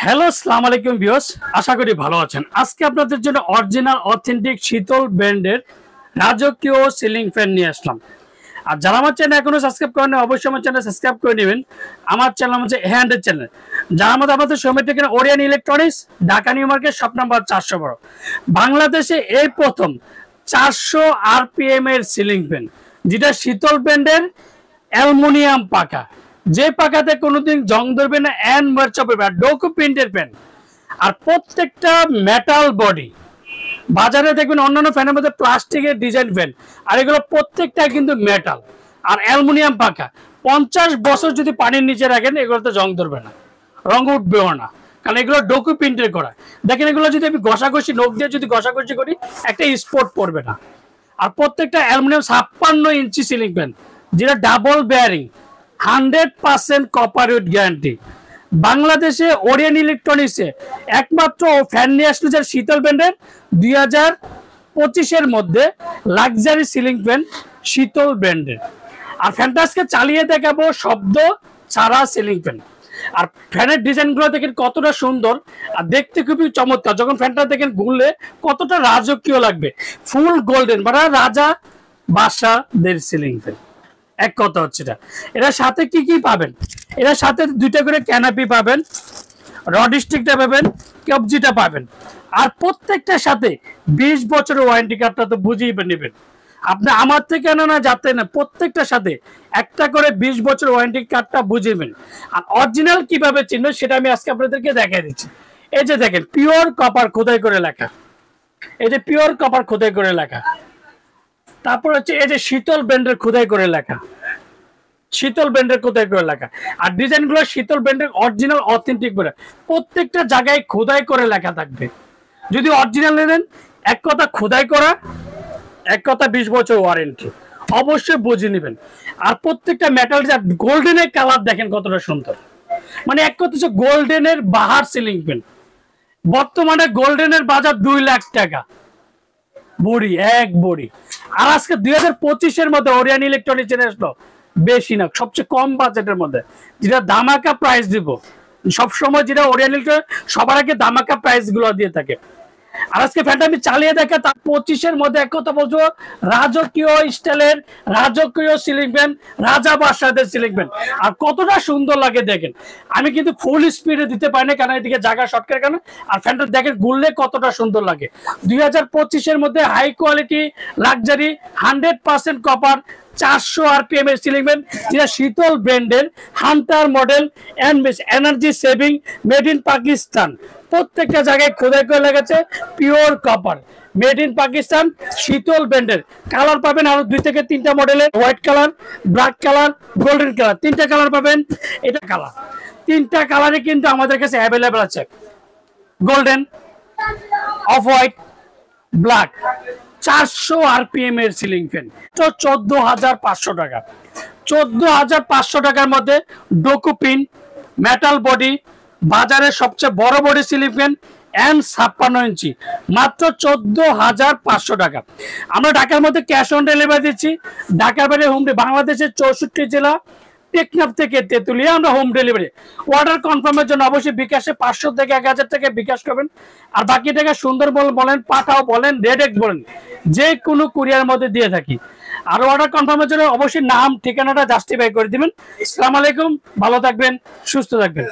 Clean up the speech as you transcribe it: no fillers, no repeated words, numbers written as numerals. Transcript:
Hello, আসসালামু আলাইকুম viewers, আশা করি ভালো আছেন। আজকে আপনাদের জন্য অরিজিনাল অথেন্টিক শীতল ব্র্যান্ডের রাজকীয় সিলিং ফ্যান নিয়ে আসলাম। আর যারা আমার চ্যানেল এখনো সাবস্ক্রাইব করেন অবশ্যই আমার চ্যানেল সাবস্ক্রাইব করে নেবেন। আমার চ্যানেল হচ্ছে হ্যান্ডের চ্যানেল, যার মধ্যে আমাদের সমিতি থেকে Orion electronics, Dhaka new market, shop number 412। বাংলাদেশে এই প্রথম 400 আরপিএম এর সিলিং ফ্যান, যেটা শীতল ব্র্যান্ডের অ্যালুমিনিয়াম পাকা, যে পাকাতে কোনোদিন জং ধরবে না, এন্ড মার্চ হবে না, ডোকো প্রিন্টের ফ্যান। আর প্রত্যেকটা মেটাল বডি। বাজারে দেখবেন অন্যান্য ফ্যানের মধ্যে প্লাস্টিকের ডিজাইন ফ্যান, আর এগুলো প্রত্যেকটা কিন্তু মেটাল আর অ্যালুমিনিয়াম পাকা। 50 বছর যদি পানির নিচে রাখেন এগুলোতে জং ধরবে না, রং উঠবেও না, কারণ এগুলো ডোকো প্রিন্টের করা। দেখেন এগুলো যদি আমি ঘষাঘষি নখ দিয়ে যদি ঘষাঘষি করি একটা স্পট পড়বে না। আর প্রত্যেকটা অ্যালুমিনিয়াম 56 ইঞ্চি সিলিং ফ্যান, যেটা double bearing, 100% copper with guarantee. বাংলাদেশে ওরিয়ান ইলেকট্রনিক্সে একমাত্র ফ্যান নিয়ে আসলো যার শীতল ব্র্যান্ডের 2025-এর মধ্যে লাক্সারি সিলিং ফ্যান শীতল ব্র্যান্ডের। আর ফ্যানটা আজকে চালিয়ে দেখাবো শব্দ ছাড়া সিলিং ফ্যান। আর ফ্যানের ডিজাইনগুলো দেখেন কতটা সুন্দর আর দেখতে খুবই চমৎকার। যখন ফ্যানটা দেখেন ঘুরলে কতটা রাজকীয় লাগবে, ফুল গোল্ডেন, মানে রাজা বাদশাদের সিলিং ফ্যান। এক কথা হচ্ছে এটার সাথে কি কি পাবেন? এটার সাথে দুইটা করে ক্যানাপি পাবেন, রড স্টিকটা পাবেন, কবজিটা পাবেন। আর প্রত্যেকটার সাথে 20 বছরের ওয়ারেন্টি কার্ডটা তো বুঝিয়ে নেবেন। আপনি আমার থেকে না যাতে না, প্রত্যেকটার সাথে একটা করে 20 বছর ওয়ারেন্টি কার্ডটা বুঝিবেন। আর অরিজিনাল কিভাবে চিনবেন সেটা আমি আজকে আপনাদেরকে দেখাই দিচ্ছি। এই যে দেখেন পিওর কপার খোদাই করে লেখা, এই যে পিওর কপার খোদাই করে লেখা। তারপর হচ্ছে এই যে শীতল ব্র্যান্ডের খোদাই করে লেখা, শীতল ব্র্যান্ডের খোদাই করে লেখা। আর ডিজাইনগুলো শীতল ব্র্যান্ডের অরিজিনাল অথেন্টিক করে প্রত্যেকটা জায়গায় খোদাই করে লেখা থাকবে। যদি অরিজিনাল নেন এক কথা খোদাই করা, এক কথা 20 বছর ওয়ারেন্টি, অবশ্যই বুঝে নেবেন। আর প্রত্যেকটা মেটাল গোল্ডেনের কালার দেখেন কতটা সুন্দর, মানে এক কথা হচ্ছে গোল্ডেনের বাহার সিলিং ফ্যান। বর্তমানে গোল্ডেনের বাজার 2 লাখ টাকা বড়ি, এক বড়ি। আর আজকে 2025-এর মধ্যে ওরিয়ান ইলেকট্রনিক্স এনে আসলো বেশি না, সবচেয়ে কম বাজেটের মধ্যে, যেটা ধামাকা প্রাইস দিব সবসময়, যেটা ওরিয়ান ইলেকট্রনিক্স সবার আগে ধামাকা প্রাইস গুলো দিয়ে থাকে। আর আজকে ফ্যানটা আমি চালিয়ে দেখা তার 25-এর মধ্যে এক কথা বলছো, রাজকীয় স্টাইলের রাজকীয় সিলিং ফ্যান, রাজা বাদশাদের সিলিং ফ্যান। আর কতটা সুন্দর লাগে দেখেন। আমি কিন্তু ফুল স্পিডে দিতে পারি না, কারণ এদিকে জায়গা শর্টকাট কারণে। আর ফ্যানটা দেখেন ঘুরলে কতটা সুন্দর লাগে। 2025-এর মধ্যে high quality luxury 100% copper 400 RPM এর সিলিং ফ্যান, যেটা শীতল ব্র্যান্ডের Hunter model and energy saving, made in Pakistan. প্রত্যেকটা জায়গায় খোদাই করে লেগেছে pure copper, made in Pakistan, Shital ব্র্যান্ডের। কালার পাবেন আরো 2 থেকে 3টা মডেলের, white colour, black colour, golden colour, 3টা কালার পাবেন। এটা কালার 3টা কালারে কিন্তু আমাদের কাছে অ্যাভেলেবেল আছে, golden, off white, black. 400 RPM এর সিলিং ফ্যান তো 14,500 টাকা। 14,500 টাকার মধ্যে ডোকো পিন, মেটাল বডি, বাজারের সবচেয়ে বড় বডি সিলিং ফ্যান এন্ড 56 ইঞ্চি, মাত্র 14,500 টাকা। আমরা ঢাকার মধ্যে ক্যাশ অন ডেলিভারি দিচ্ছি। ঢাকার বাইরে হোম ডেলিভারি, বাংলাদেশের 64 জেলা, টেকনাফ থেকে তেতুলিয়া আমরা হোম ডেলিভারি। অর্ডার কনফার্মের জন্য অবশ্যই বিকাশে 500 থেকে 1000 টাকা বিকাশ করবেন। আর বাকি টাকা সুন্দরবন বলেন, পাঠাও বলেন, রেডেক্স বলেন, যে কোনো কুরিয়ার মধ্যে দিয়ে থাকি। আর অর্ডার কনফার্মের জন্য অবশ্যই নাম ঠিকানাটা জাস্টিফাই করে দিবেন। আসসালামু আলাইকুম, ভালো থাকবেন, সুস্থ থাকবেন।